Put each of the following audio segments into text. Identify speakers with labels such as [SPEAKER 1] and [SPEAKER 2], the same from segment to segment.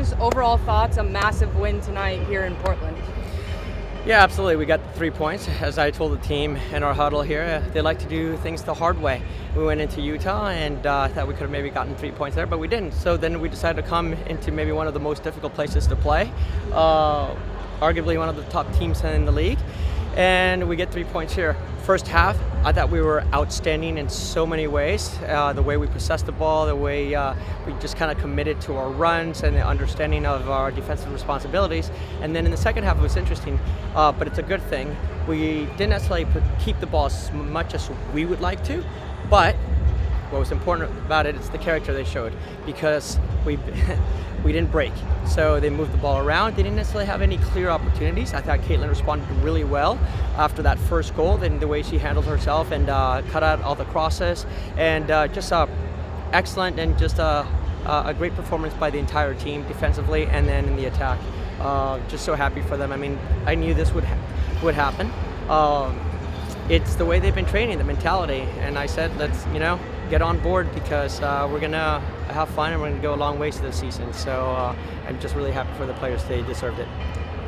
[SPEAKER 1] just overall thoughts, a massive win tonight here in Portland.
[SPEAKER 2] Yeah, absolutely. We got the 3 points. As I told the team in our huddle here, they like to do things the hard way. We went into Utah and thought we could have maybe gotten 3 points there, but we didn't. So then we decided to come into maybe one of the most difficult places to play, arguably one of the top teams in the league, and we get 3 points here. First half, I thought we were outstanding in so many ways. The way we possessed the ball, the way we just kind of committed to our runs and the understanding of our defensive responsibilities. And then in the second half, it was interesting, but it's a good thing. We didn't necessarily keep the ball as much as we would like to, but what was important about it is the character they showed, because we didn't break. So they moved the ball around. They didn't necessarily have any clear opportunities. I thought Caitlin responded really well after that first goal, and the way she handled herself and cut out all the crosses, and just excellent, and just a great performance by the entire team defensively and then in the attack. Just so happy for them. I mean, I knew this would happen. It's the way they've been training, the mentality, and I said, let's get on board, because we're gonna have fun and we're gonna go a long ways this season. So I'm just really happy for the players. They deserved it.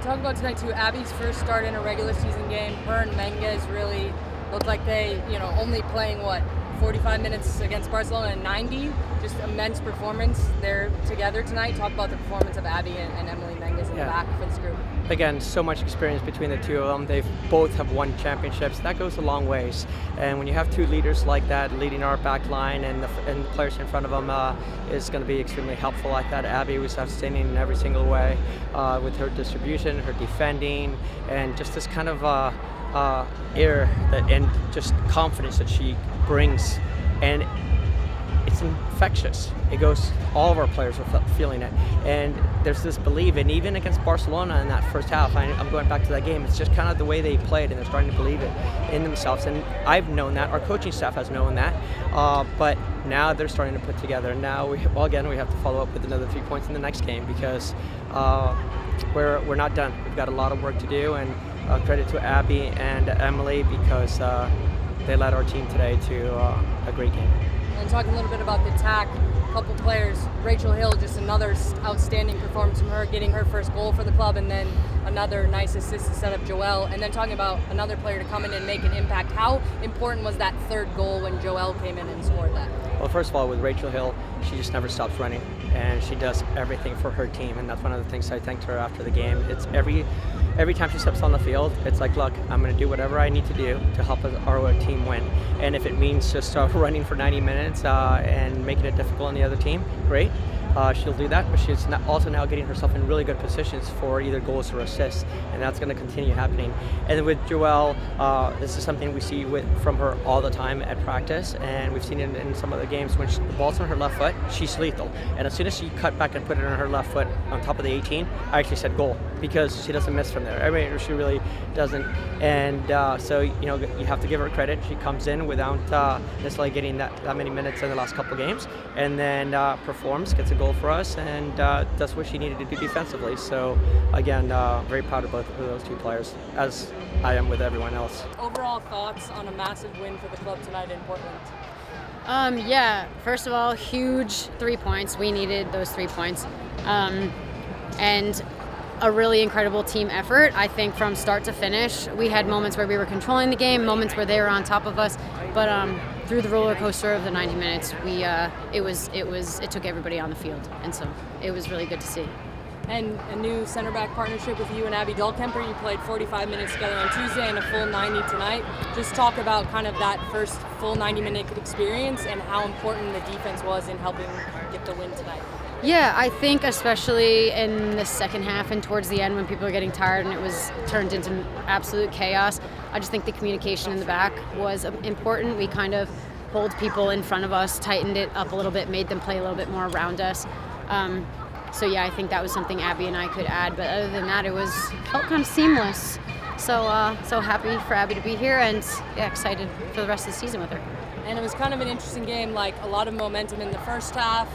[SPEAKER 1] Talk about tonight too. Abby's first start in a regular season game. Her and Menges really looked like they, only playing 45 minutes against Barcelona and 90. Just immense performance. They're together tonight. Talk about the performance of Abby and Emily Menges in the back for this group.
[SPEAKER 2] Again, so much experience between the two of them. They both have won championships. That goes a long ways. And when you have two leaders like that leading our back line, and the players in front of them is going to be extremely helpful like that. Abby was outstanding in every single way with her distribution, her defending, and just this kind of air and just confidence that she brings. And it's infectious. It goes, all of our players are feeling it. And there's this belief, and even against Barcelona in that first half, I'm going back to that game, it's just kind of the way they played, and they're starting to believe it in themselves. And I've known that, our coaching staff has known that, but now they're starting to put together. Now, we have to follow up with another 3 points in the next game, because we're not done. We've got a lot of work to do, and credit to Abby and Emily, because they led our team today to a great game.
[SPEAKER 1] And talking a little bit about the attack, a couple players, Rachel Hill, just another outstanding performance from her, getting her first goal for the club, and then another nice assist to set up Joelle. And then talking about another player to come in and make an impact. How important was that third goal when Joelle came in and scored that?
[SPEAKER 2] Well, first of all, with Rachel Hill, she just never stops running, and she does everything for her team, and that's one of the things I thanked her after the game. It's every time she steps on the field, it's like, look, I'm going to do whatever I need to do to help our team win. And if it means just running for 90 minutes and making it difficult on the other team, great. She'll do that, but she's also now getting herself in really good positions for either goals or assists, and that's going to continue happening. And then with Joelle, this is something we see from her all the time at practice, and we've seen it in some of the games. When the ball's on her left foot, she's lethal. And as soon as she cut back and put it on her left foot on top of the 18, I actually said goal, because she doesn't miss from there. I mean, she really doesn't. And so you have to give her credit. She comes in without necessarily getting that many minutes in the last couple of games, and then performs, gets a goal for us, and that's what she needed to do defensively. So again, very proud of both of those two players, as I am with everyone else.
[SPEAKER 1] Overall thoughts on a massive win for the club tonight in Portland?
[SPEAKER 3] First of all, huge 3 points. We needed those 3 points. And a really incredible team effort. I think from start to finish, we had moments where we were controlling the game, moments where they were on top of us, but through the roller coaster of the 90 minutes, it took everybody on the field, and so it was really good to see.
[SPEAKER 1] And a new center back partnership with you and Abby Dahlkemper. You played 45 minutes together on Tuesday and a full 90 tonight. Just talk about kind of that first full 90-minute experience and how important the defense was in helping get the win tonight.
[SPEAKER 3] Yeah, I think especially in the second half and towards the end when people are getting tired and it was turned into absolute chaos, I just think the communication in the back was important. We kind of pulled people in front of us, tightened it up a little bit, made them play a little bit more around us. So yeah, I think that was something Abby and I could add. But other than that, felt kind of seamless. So happy for Abby to be here, and excited for the rest of the season with her.
[SPEAKER 1] And it was kind of an interesting game, like a lot of momentum in the first half.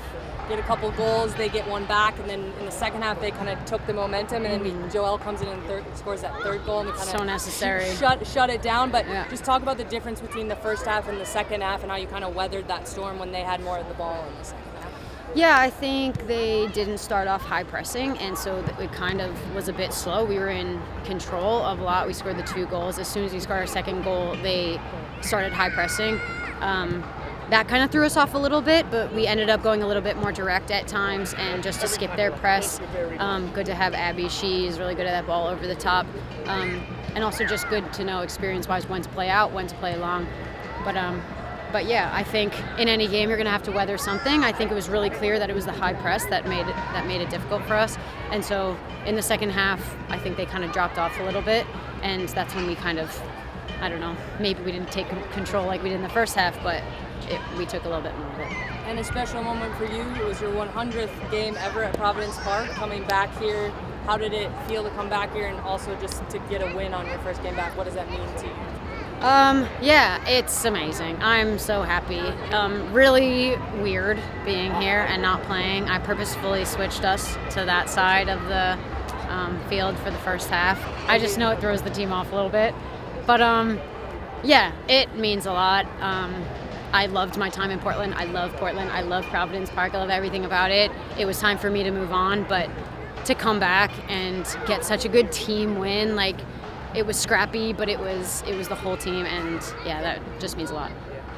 [SPEAKER 1] Get a couple goals, they get one back, and then in the second half they kind of took the momentum, and then Joelle comes in and scores that third goal, and we kind of
[SPEAKER 3] so necessary.
[SPEAKER 1] Shut it down. But just talk about the difference between the first half and the second half, and how you kind of weathered that storm when they had more of the ball in the second half.
[SPEAKER 3] Yeah, I think they didn't start off high pressing, and so it kind of was a bit slow. We were in control of a lot. We scored the 2 goals. As soon as we scored our second goal, they started high pressing. That kind of threw us off a little bit, but we ended up going a little bit more direct at times and just to skip their press. Good to have Abby. She's really good at that ball over the top. And also just good to know experience-wise when to play out, when to play long. But yeah, I think in any game you're going to have to weather something. I think it was really clear that it was the high press that made it difficult for us. And so in the second half, I think they kind of dropped off a little bit, and that's when we kind of, I don't know, maybe we didn't take control like we did in the first half, but we took a little bit more of it.
[SPEAKER 1] And a special moment for you, it was your 100th game ever at Providence Park, coming back here. How did it feel to come back here and also just to get a win on your first game back? What does that mean to you?
[SPEAKER 3] Yeah, it's amazing. I'm so happy. Really weird being here and not playing. I purposefully switched us to that side of the field for the first half. I just know it throws the team off a little bit. But yeah, it means a lot. I loved my time in Portland. I love Portland. I love Providence Park. I love everything about it. It was time for me to move on, but to come back and get such a good team win, like, it was scrappy, but it was the whole team, and yeah, that just means a lot.